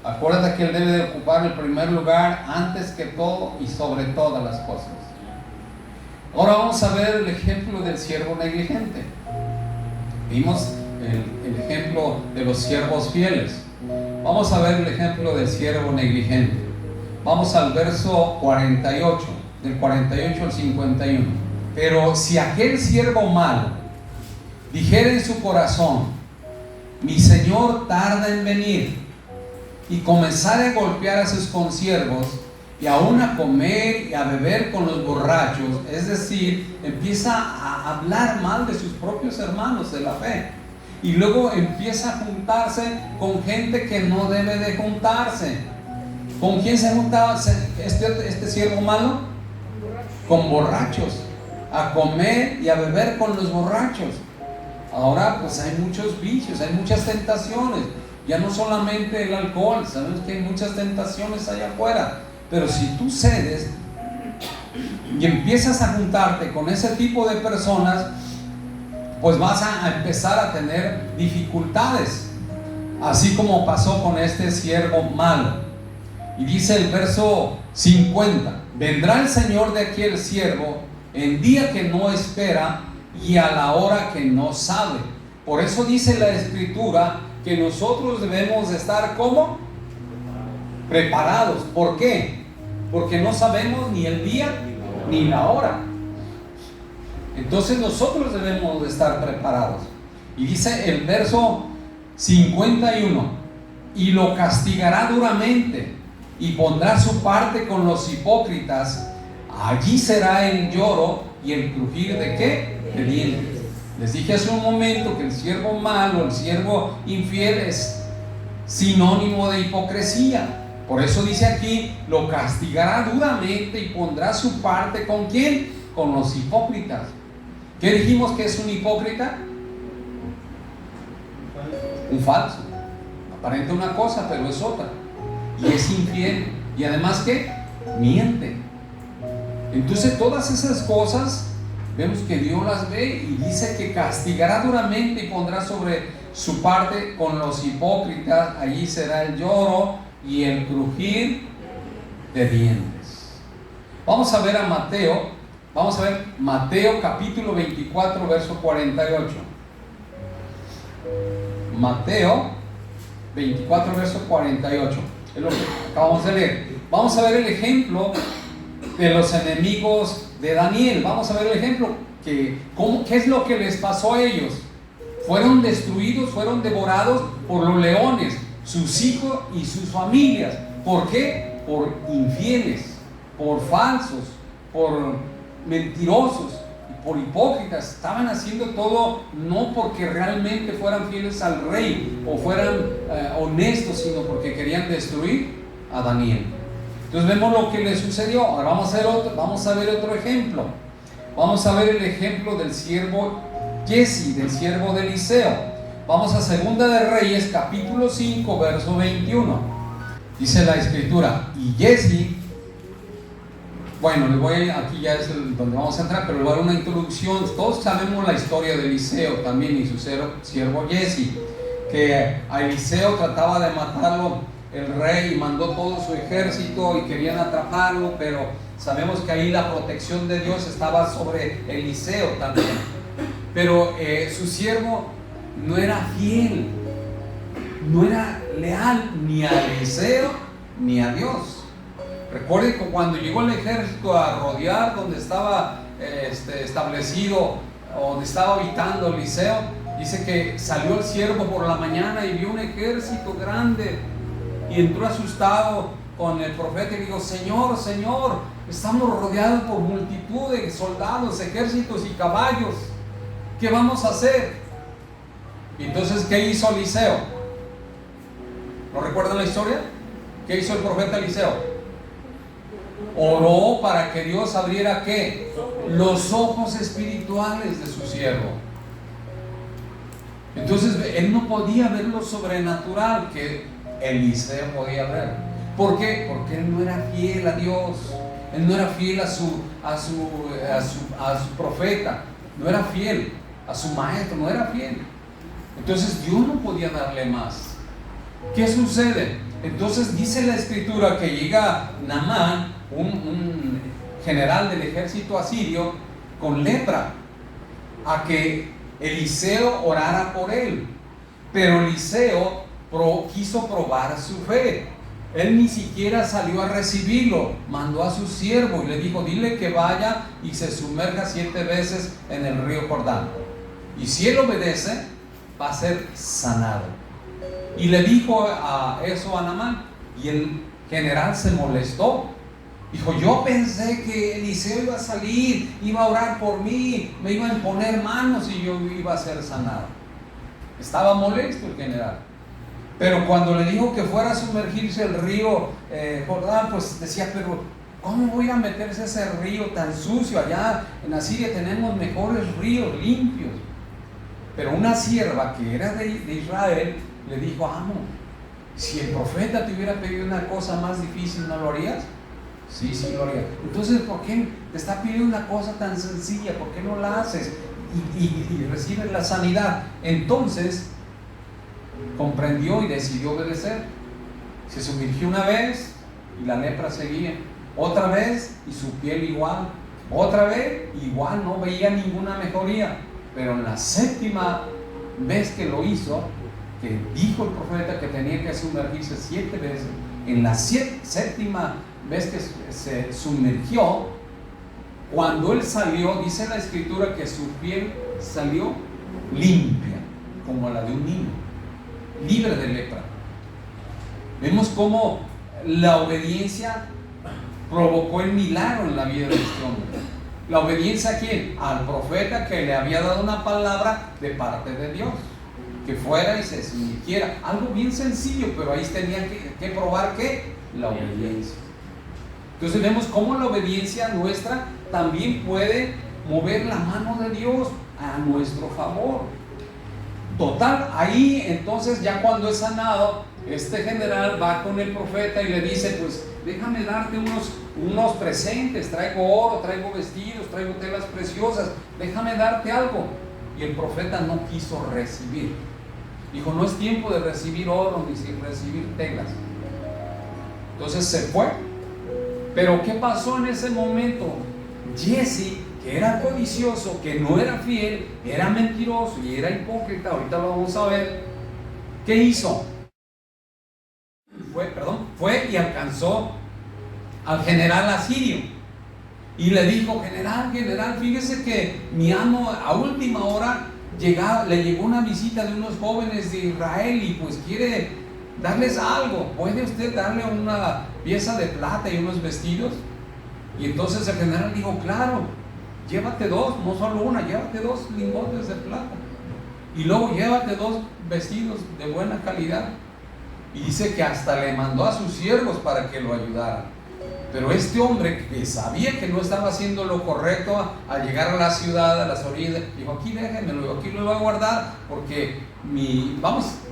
Acuérdate que Él debe de ocupar el primer lugar antes que todo y sobre todas las cosas. Ahora vamos a ver el ejemplo del siervo negligente. Vimos el ejemplo de los siervos fieles. Vamos a ver el ejemplo del siervo negligente. Vamos al verso 48, del 48 al 51. Pero si aquel siervo malo dijera en su corazón: mi señor tarda en venir, y comenzara a golpear a sus consiervos y aún a comer y a beber con los borrachos, es decir, empieza a hablar mal de sus propios hermanos de la fe, y luego empieza a juntarse con gente que no debe de juntarse. ¿Con quién se juntaba este siervo malo? Con borrachos, a comer y a beber con los borrachos. Ahora pues hay muchos vicios, hay muchas tentaciones, ya no solamente el alcohol, sabemos que hay muchas tentaciones allá afuera. Pero si tú cedes y empiezas a juntarte con ese tipo de personas, pues vas a empezar a tener dificultades, así como pasó con este siervo malo. Y dice el verso 50: vendrá el Señor de aquel siervo en día que no espera y a la hora que no sabe. Por eso dice la Escritura que nosotros debemos de estar ¿cómo? Preparados. ¿Por qué? Porque no sabemos ni el día ni la hora. Entonces nosotros debemos de estar preparados. Y dice el verso 51: y lo castigará duramente y pondrá su parte con los hipócritas. Allí será el lloro y el crujir de ¿qué? De dientes. Les dije hace un momento que el siervo malo, el siervo infiel, es sinónimo de hipocresía. Por eso dice aquí: lo castigará duramente y pondrá su parte ¿con quién? con los hipócritas. ¿Qué dijimos que es un hipócrita? Un falso. Aparenta una cosa, pero es otra. Y es infiel. Y además, ¿qué? Miente. Entonces todas esas cosas vemos que Dios las ve y dice que castigará duramente y pondrá sobre su parte con los hipócritas. Allí será el lloro y el crujir de dientes. Vamos a ver a Mateo. Vamos a ver Mateo capítulo 24 verso 48. Mateo 24 verso 48. Es lo que acabamos de leer. Vamos a ver el ejemplo de los enemigos de Daniel. Vamos a ver el ejemplo. ¿Qué es lo que les pasó a ellos? Fueron destruidos, fueron devorados por los leones, sus hijos y sus familias. ¿Por qué? Por infieles, por falsos, por mentirosos, por hipócritas. Estaban haciendo todo no porque realmente fueran fieles al rey o fueran honestos, sino porque querían destruir a Daniel. Entonces vemos lo que le sucedió. Ahora vamos a ver otro ejemplo. Vamos a ver el ejemplo del siervo Giezi, del siervo de Eliseo. Vamos a Segunda de Reyes capítulo 5 verso 21. Dice la escritura: y Giezi, bueno, aquí ya es donde vamos a entrar, pero le voy a dar una introducción. Todos sabemos la historia de Eliseo también y su siervo Giezi, que a Eliseo trataba de matarlo el rey y mandó todo su ejército y querían atraparlo, pero sabemos que ahí la protección de Dios estaba sobre Eliseo también. Pero su siervo no era fiel, no era leal ni a Eliseo ni a Dios. Recuerden que cuando llegó el ejército a rodear donde estaba establecido, donde estaba habitando Eliseo, dice que salió el siervo por la mañana y vio un ejército grande y entró asustado con el profeta y dijo: Señor, Señor, estamos rodeados por multitud de soldados, ejércitos y caballos. ¿Qué vamos a hacer? Y entonces, ¿qué hizo Eliseo? ¿No recuerdan la historia? ¿Qué hizo el profeta Eliseo? Oró para que Dios abriera ¿qué? Los ojos espirituales de su siervo. Entonces él no podía ver lo sobrenatural que Eliseo podía ver. ¿Por qué? Porque él no era fiel a Dios. Él no era fiel a su profeta. No era fiel a su maestro. No era fiel. Entonces Dios no podía darle más. ¿Qué sucede? Entonces dice la escritura que llega Naamán, un general del ejército asirio, con lepra, a que Eliseo orara por él. Pero Eliseo quiso probar su fe. Él ni siquiera salió a recibirlo. Mandó a su siervo y le dijo: dile que vaya y se sumerja 7 veces en el río Jordán, y si él obedece va a ser sanado. Y le dijo eso a Naamán, y el general se molestó. Dijo: yo pensé que Eliseo iba a salir, iba a orar por mí, me iba a imponer manos y yo iba a ser sanado. Estaba molesto el general. Pero cuando le dijo que fuera a sumergirse el río Jordán, pues decía: pero ¿cómo voy a meterse ese río tan sucio? Allá en Asiria tenemos mejores ríos limpios. Pero una sierva que era de Israel le dijo: amo, si el profeta te hubiera pedido una cosa más difícil, ¿no lo harías? Sí, sí lo haría. Entonces, ¿por qué te está pidiendo una cosa tan sencilla? ¿Por qué no la haces y recibes la sanidad? Entonces comprendió y decidió obedecer. Se sumergió una vez y la lepra seguía. Otra vez y su piel igual. Otra vez igual, no veía ninguna mejoría. Pero en la 7ª vez que lo hizo, que dijo el profeta que tenía que sumergirse 7 veces, en la 7ª vez que se sumergió, cuando él salió, dice la escritura que su piel salió limpia, como la de un niño, libre de lepra. Vemos cómo la obediencia provocó el milagro en la vida de este hombre. ¿La obediencia a quién? Al profeta, que le había dado una palabra de parte de Dios, que fuera y se sumergiera. Algo bien sencillo, pero ahí tenía que probar ¿qué? La obediencia. Entonces vemos cómo la obediencia nuestra también puede mover la mano de Dios a nuestro favor. Total, ahí entonces ya cuando es sanado, este general va con el profeta y le dice, pues déjame darte unos presentes, traigo oro, traigo vestidos, traigo telas preciosas, déjame darte algo. Y el profeta no quiso recibir. Dijo, no es tiempo de recibir oro ni de recibir telas. Entonces se fue. Pero ¿qué pasó en ese momento? Jesse, que era codicioso, que no era fiel, era mentiroso y era hipócrita, ahorita lo vamos a ver, ¿qué hizo? Fue y alcanzó al general asirio y le dijo, general, fíjese que mi amo a última hora le llegó una visita de unos jóvenes de Israel y pues quiere darles algo. ¿Puede usted darle una pieza de plata y unos vestidos? Y entonces el general dijo, claro, llévate dos, no solo una, llévate 2 lingotes de plata y luego llévate 2 vestidos de buena calidad. Y dice que hasta le mandó a sus siervos para que lo ayudaran. Pero este hombre que sabía que no estaba haciendo lo correcto al llegar a la ciudad, a las orillas, dijo, aquí déjenmelo, aquí lo voy a guardar, porque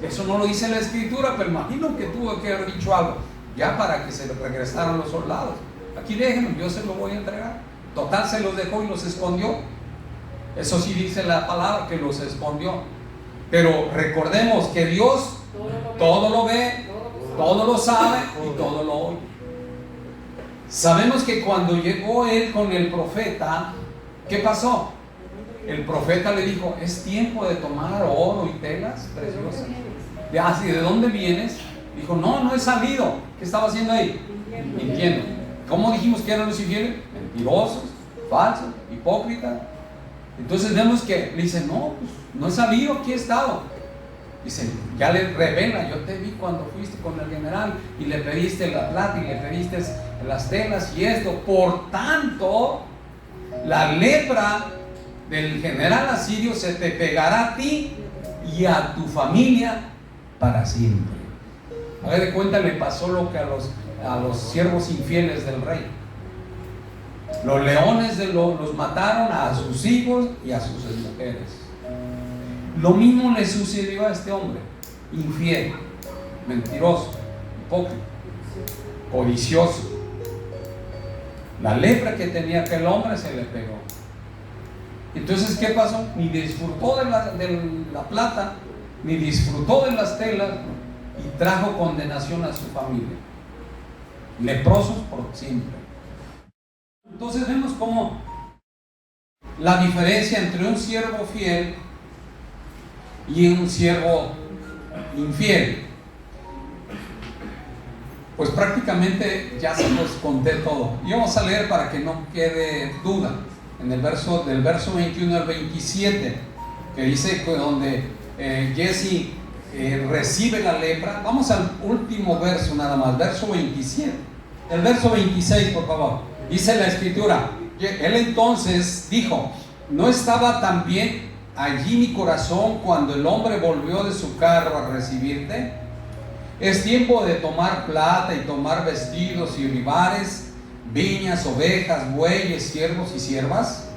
eso no lo dice la escritura, pero imagino que tuvo que haber dicho algo, ya para que se regresaran los soldados. Aquí déjenlo, yo se lo voy a entregar. Total, se los dejó y los escondió. Eso sí dice la palabra, que los escondió. Pero recordemos que Dios todo lo ve, todo lo sabe y todo lo oye. Sabemos que cuando llegó él con el profeta, ¿qué pasó? El profeta le dijo, es tiempo de tomar oro y telas preciosas. ¿De dónde vienes? Dijo, no he salido. ¿Qué estaba haciendo ahí? Mintiendo. ¿Cómo dijimos que eran los infieles? Mentirosos, falsos, hipócritas. Entonces vemos que le dice, no he salido, aquí he estado. Dice, ya le revela, yo te vi cuando fuiste con el general y le pediste la plata y le pediste las telas y esto. Por tanto, la lepra del general asirio se te pegará a ti y a tu familia para siempre. A ver, de cuenta, le pasó lo que a los siervos infieles del rey. Los leones los mataron a sus hijos y a sus mujeres. Lo mismo le sucedió a este hombre, infiel, mentiroso, hipócrita, codicioso. La lepra que tenía aquel hombre se le pegó. Entonces, ¿qué pasó? Ni disfrutó de la plata, ni disfrutó de las telas, y trajo condenación a su familia. Leprosos por siempre. Entonces vemos cómo la diferencia entre un siervo fiel y un siervo infiel, pues prácticamente ya se los conté todo. Y vamos a leer para que no quede duda en del verso 21 al 27, que dice que donde Jesse recibe la lepra. Vamos al último verso nada más, verso 27. El verso 26, por favor. Dice la escritura, él entonces dijo, ¿no estaba también allí mi corazón cuando el hombre volvió de su carro a recibirte? Es tiempo de tomar plata y tomar vestidos y olivares, viñas, ovejas, bueyes, siervos y siervas.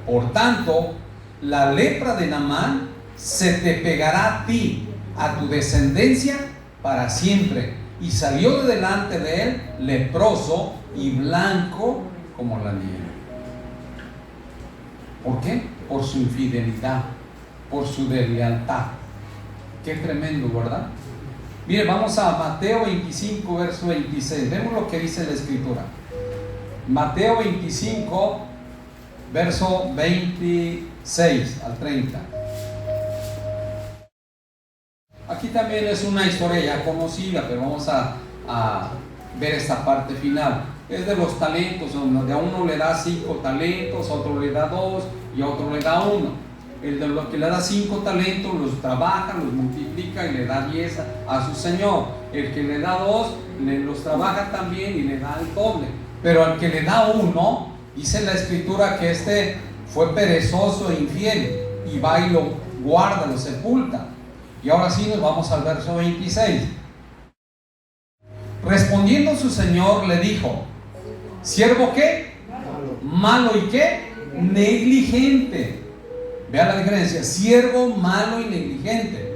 Por tanto, la lepra de Naamán se te pegará a ti, a tu descendencia para siempre. Y salió de delante de él leproso y blanco como la nieve. ¿Por qué? Por su infidelidad, por su deslealtad. Qué tremendo, ¿verdad? Mire, vamos a Mateo 25, verso 26. Vemos lo que dice la escritura. Mateo 25, verso 26 al 30. Aquí también es una historia ya conocida, pero vamos a ver esta parte final. Es de los talentos, donde a uno le da 5 talentos, a otro le da 2 y a otro le da 1. El de los que le da 5 talentos los trabaja, los multiplica y le da 10 a su señor. El que le da 2 los trabaja también y le da el doble. Pero al que le da 1, dice la escritura que este fue perezoso e infiel y va y lo guarda, lo sepulta. Y ahora sí nos vamos al verso 26. Respondiendo su señor le dijo, ¿Siervo qué? Malo. ¿Y qué? Negligente. Vea la diferencia. Siervo malo y negligente.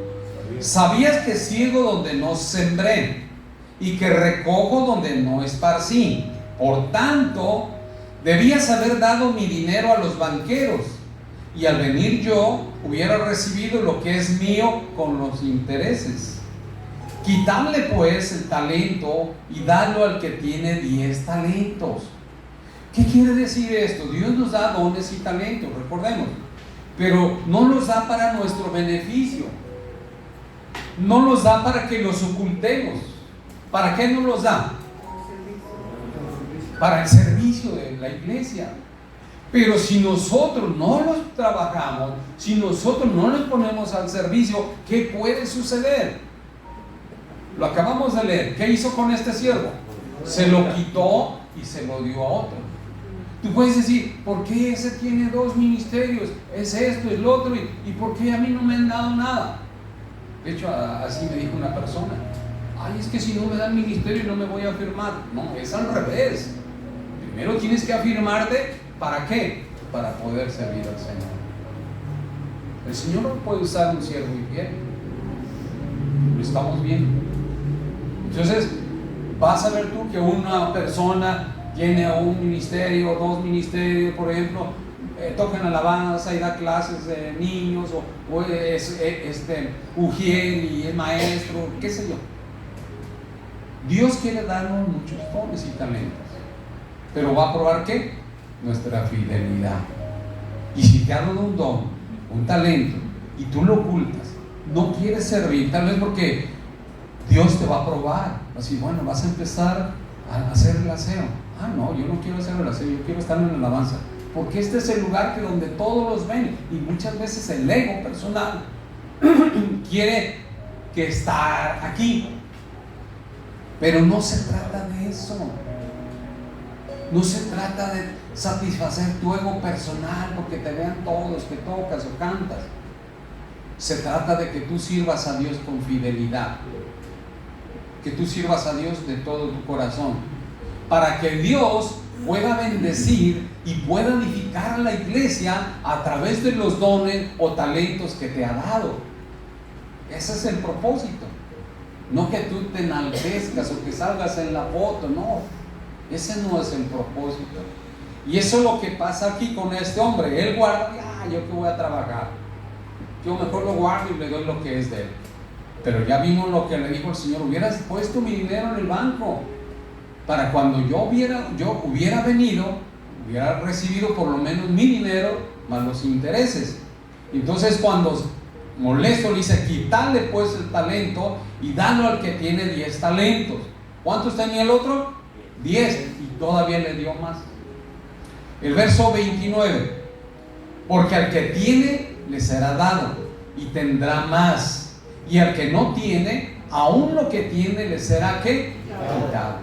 ¿Sabías que ciego donde no sembré y que recojo donde no esparcí? Por tanto, debías haber dado mi dinero a los banqueros, y al venir yo hubiera recibido lo que es mío con los intereses. Quitadle pues el talento y dadlo al que tiene 10 talentos. ¿Qué quiere decir esto? Dios nos da dones y talentos, recordemos, pero no los da para nuestro beneficio, no los da para que los ocultemos. ¿Para qué nos los da? Para el servicio de la iglesia. Pero si nosotros no los trabajamos, si nosotros no los ponemos al servicio, ¿qué puede suceder? Lo acabamos de leer. ¿Qué hizo con este siervo? Se lo quitó y se lo dio a otro. Tú puedes decir, ¿por qué ese tiene 2 ministerios? Es esto, es lo otro, y ¿por qué a mí no me han dado nada? De hecho, así me dijo una persona. Ay, es que si no me dan ministerio no me voy a afirmar. No, es al revés. Primero tienes que afirmarte. ¿Para qué? Para poder servir al Señor. El Señor no puede usar un siervo infiel. Lo estamos viendo. Entonces, vas a ver tú que una persona tiene un ministerio, 2 ministerios, por ejemplo, tocan alabanza y da clases de niños, o es ujier y es maestro, qué sé yo. Dios quiere darnos muchos dones y talentos, pero va a probar ¿qué? Nuestra fidelidad. Y si te ha dado un don, un talento, y tú lo ocultas, no quieres servir, tal vez porque Dios te va a probar. Así, bueno, vas a empezar a hacer el aseo. Ah, no, yo no quiero hacer el aseo, yo quiero estar en la alabanza, porque este es el lugar que donde todos los ven, y muchas veces el ego personal quiere que estar aquí. Pero no se trata de eso. No se trata de satisfacer tu ego personal porque te vean todos que tocas o cantas. Se trata de que tú sirvas a Dios con fidelidad, que tú sirvas a Dios de todo tu corazón, para que Dios pueda bendecir y pueda edificar a la iglesia a través de los dones o talentos que te ha dado. Ese es el propósito. No que tú te enaltezcas o que salgas en la foto, no. Ese no es el propósito. Y eso es lo que pasa aquí con este hombre. Él guarda, yo que voy a trabajar, yo mejor lo guardo y le doy lo que es de él. Pero ya vimos lo que le dijo el Señor: hubieras puesto mi dinero en el banco, para cuando yo hubiera venido, hubiera recibido por lo menos mi dinero más los intereses. Entonces, cuando molesto le dice: quítale pues el talento y dalo al que tiene 10 talentos. ¿Cuántos tenía el otro? 10, y todavía le dio más. El verso 29: porque al que tiene le será dado y tendrá más, y al que no tiene, aún lo que tiene le será ¿qué? Quitado.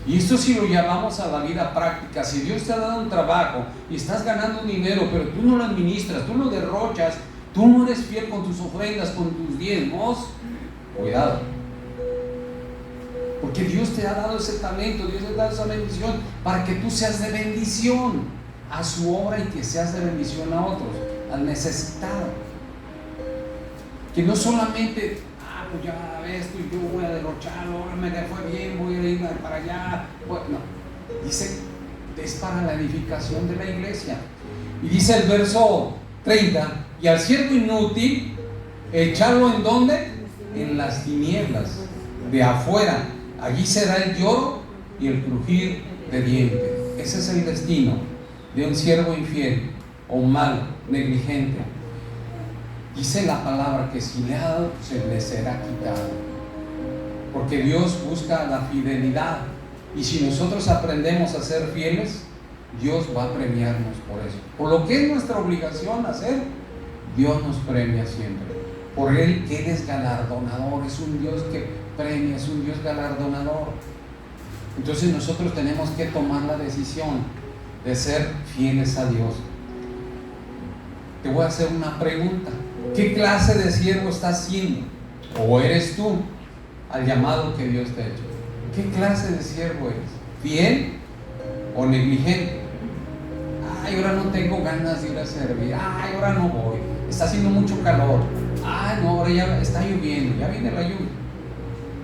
Y esto, si lo llamamos a la vida práctica, si Dios te ha dado un trabajo y estás ganando dinero, pero tú no lo administras, tú lo derrochas, tú no eres fiel con tus ofrendas, con tus diezmos, cuidado. Porque Dios te ha dado ese talento, Dios te ha dado esa bendición para que tú seas de bendición a su obra y que seas de bendición a otros, al necesitado. Que no solamente, pues ya esto y yo voy a derrocharlo, ahora me fue bien, voy a ir para allá. Pues, no, dice, es para la edificación de la iglesia. Y dice el verso 30: y al siervo inútil, echarlo ¿en dónde? En las tinieblas de afuera. Allí será el lloro y el crujir de dientes. Ese es el destino de un siervo infiel o malo, negligente. Dice la palabra que si le ha dado, se le será quitado. Porque Dios busca la fidelidad. Y si nosotros aprendemos a ser fieles, Dios va a premiarnos por eso. Por lo que es nuestra obligación hacer, Dios nos premia siempre. Por Él que Él es galardonador, es un Dios que premia, es un Dios galardonador. Entonces nosotros tenemos que tomar la decisión de ser fieles a Dios. Te voy a hacer una pregunta: ¿qué clase de siervo estás siendo? ¿O eres tú al llamado que Dios te ha hecho? ¿Qué clase de siervo eres? ¿Fiel o negligente. Ay, ahora no tengo ganas de ir a servir. Ay, ahora no voy. Está haciendo mucho calor. Ay, no, ahora ya está lloviendo. Ya viene la lluvia.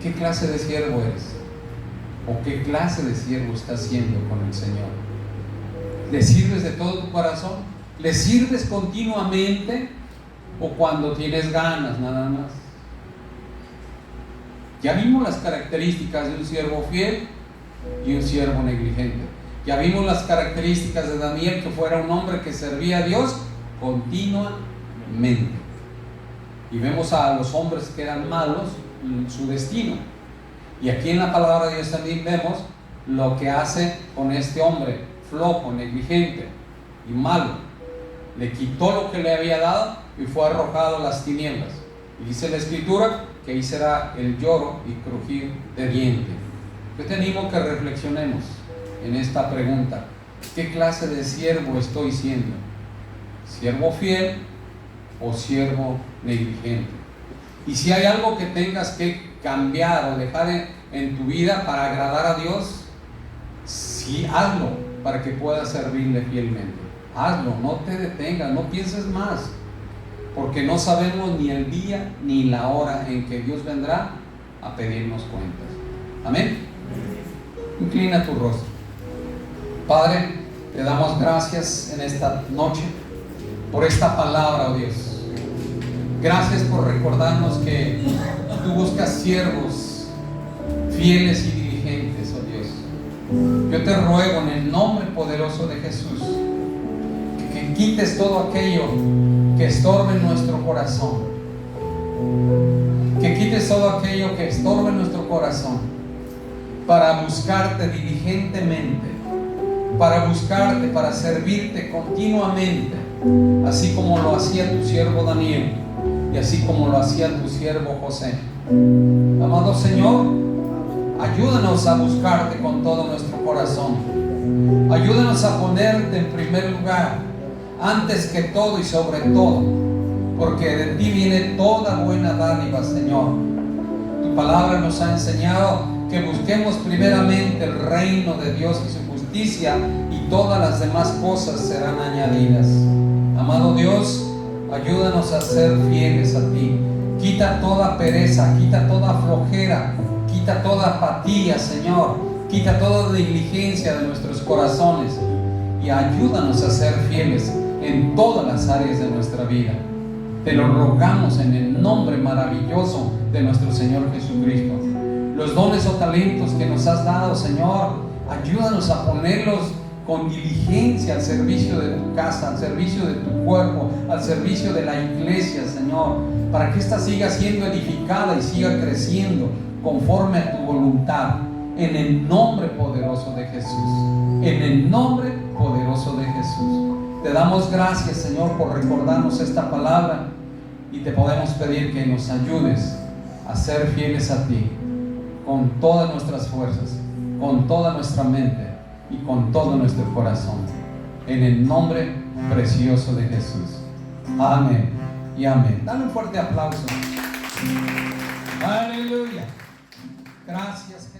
¿Qué clase de siervo eres? ¿O qué clase de siervo estás siendo con el Señor? ¿Le sirves de todo tu corazón? ¿Le sirves continuamente? ¿O cuando tienes ganas nada más? Ya vimos las características de un siervo fiel y un siervo negligente. Ya vimos las características de Daniel, que fuera un hombre que servía a Dios continuamente. Y vemos a los hombres que eran malos, su destino. Y aquí en la palabra de Dios también vemos lo que hace con este hombre flojo, negligente y malo. Le quitó lo que le había dado y fue arrojado a las tinieblas. Y dice la Escritura que ahí será el lloro y crujir de dientes. Yo te animo que reflexionemos en esta pregunta: ¿qué clase de siervo estoy siendo? ¿Siervo fiel o siervo negligente? Y si hay algo que tengas que cambiar o dejar en tu vida para agradar a Dios, sí, hazlo para que puedas servirle fielmente. Hazlo, no te detengas, no pienses más, porque no sabemos ni el día ni la hora en que Dios vendrá a pedirnos cuentas. Amén. Inclina tu rostro. Padre, te damos gracias en esta noche por esta palabra, oh Dios. Gracias por recordarnos que tú buscas siervos fieles y diligentes, oh Dios. Yo te ruego en el nombre poderoso de Jesús que quites todo aquello que estorbe en nuestro corazón, que quites todo aquello que estorbe en nuestro corazón, para buscarte diligentemente, para buscarte, para servirte continuamente, así como lo hacía tu siervo Daniel y así como lo hacía tu siervo José. Amado Señor, ayúdanos a buscarte con todo nuestro corazón. Ayúdanos a ponerte en primer lugar, antes que todo y sobre todo, porque de ti viene toda buena dádiva, Señor. Tu palabra nos ha enseñado que busquemos primeramente el reino de Dios y su justicia, y todas las demás cosas serán añadidas. Amado Dios, ayúdanos a ser fieles a ti. Quita toda pereza, quita toda flojera, quita toda apatía, Señor. Quita toda negligencia de nuestros corazones y ayúdanos a ser fieles en todas las áreas de nuestra vida. Te lo rogamos en el nombre maravilloso de nuestro Señor Jesucristo. Los dones o talentos que nos has dado, Señor, ayúdanos a ponerlos con diligencia al servicio de tu casa, al servicio de tu cuerpo, al servicio de la iglesia, Señor, para que ésta siga siendo edificada y siga creciendo conforme a tu voluntad, en el nombre poderoso de Jesús. En el nombre poderoso de Jesús. Te damos gracias, Señor, por recordarnos esta palabra, y te podemos pedir que nos ayudes a ser fieles a ti con todas nuestras fuerzas, con toda nuestra mente y con todo nuestro corazón, en el nombre precioso de Jesús. Amén y amén. Dale un fuerte aplauso. Aleluya. Gracias, Jesús.